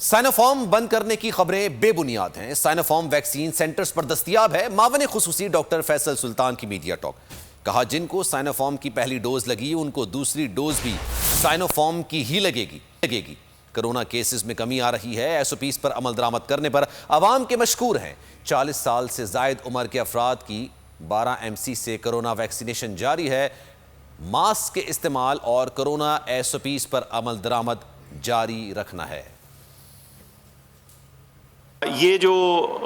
Sinopharm بند کرنے کی خبریں بے بنیاد ہیں۔ سائنوفارم ویکسین سینٹرز پر دستیاب ہے۔ معاون خصوصی ڈاکٹر فیصل سلطان کی میڈیا ٹاک۔ کہا جن کو سائنوفارم کی پہلی ڈوز لگی ان کو دوسری ڈوز بھی سائنوفارم کی ہی لگے گی۔ کرونا کیسز میں کمی آ رہی ہے۔ ایس او پیز پر عمل درآمد کرنے پر عوام کے مشکور ہیں۔ 40 سال سے زائد عمر کے افراد کی 12 MC سے کرونا ویکسینیشن جاری ہے۔ ماسک کے استعمال اور کرونا ایس او پیز پر عمل درآمد جاری رکھنا ہے۔ یہ جو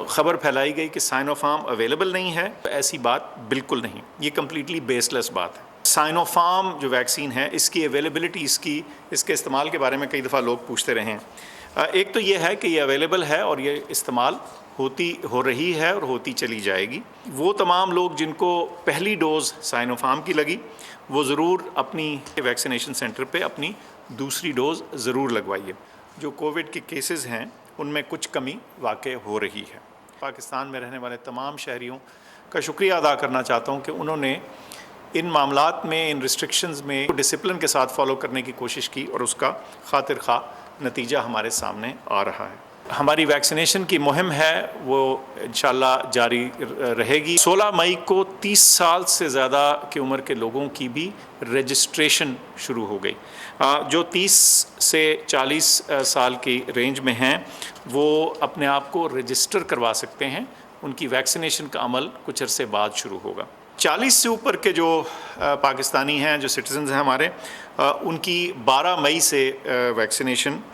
خبر پھیلائی گئی کہ سائنوفارم اویلیبل نہیں ہے، ایسی بات بالکل نہیں، یہ کمپلیٹلی بیس لیس بات ہے۔ سائنوفارم جو ویکسین ہے اس کی اویلیبلٹی، اس کے استعمال کے بارے میں کئی دفعہ لوگ پوچھتے رہے ہیں۔ ایک تو یہ ہے کہ یہ اویلیبل ہے اور یہ استعمال ہو رہی ہے اور ہوتی چلی جائے گی۔ وہ تمام لوگ جن کو پہلی ڈوز سائنوفارم کی لگی وہ ضرور اپنی ویکسینیشن سینٹر پہ اپنی دوسری ڈوز ضرور لگوائیے۔ جو کووڈ کے کیسز ہیں ان میں کچھ کمی واقع ہو رہی ہے۔ پاکستان میں رہنے والے تمام شہریوں کا شکریہ ادا کرنا چاہتا ہوں کہ انہوں نے ان معاملات میں، ان ریسٹرکشنز میں ڈسپلن کے ساتھ فالو کرنے کی کوشش کی اور اس کا خاطر خواہ نتیجہ ہمارے سامنے آ رہا ہے۔ ہماری ویکسینیشن کی مہم ہے وہ انشاءاللہ جاری رہے گی۔ 16 مئی کو 30 سال سے زیادہ کی عمر کے لوگوں کی بھی رجسٹریشن شروع ہو گئی۔ جو 30 سے 40 سال کی رینج میں ہیں وہ اپنے آپ کو رجسٹر کروا سکتے ہیں۔ ان کی ویکسینیشن کا عمل کچھ عرصے بعد شروع ہوگا۔ 40 سے اوپر کے جو پاکستانی ہیں، جو سٹیزنز ہیں ہمارے، ان کی 12 مئی سے ویکسینیشن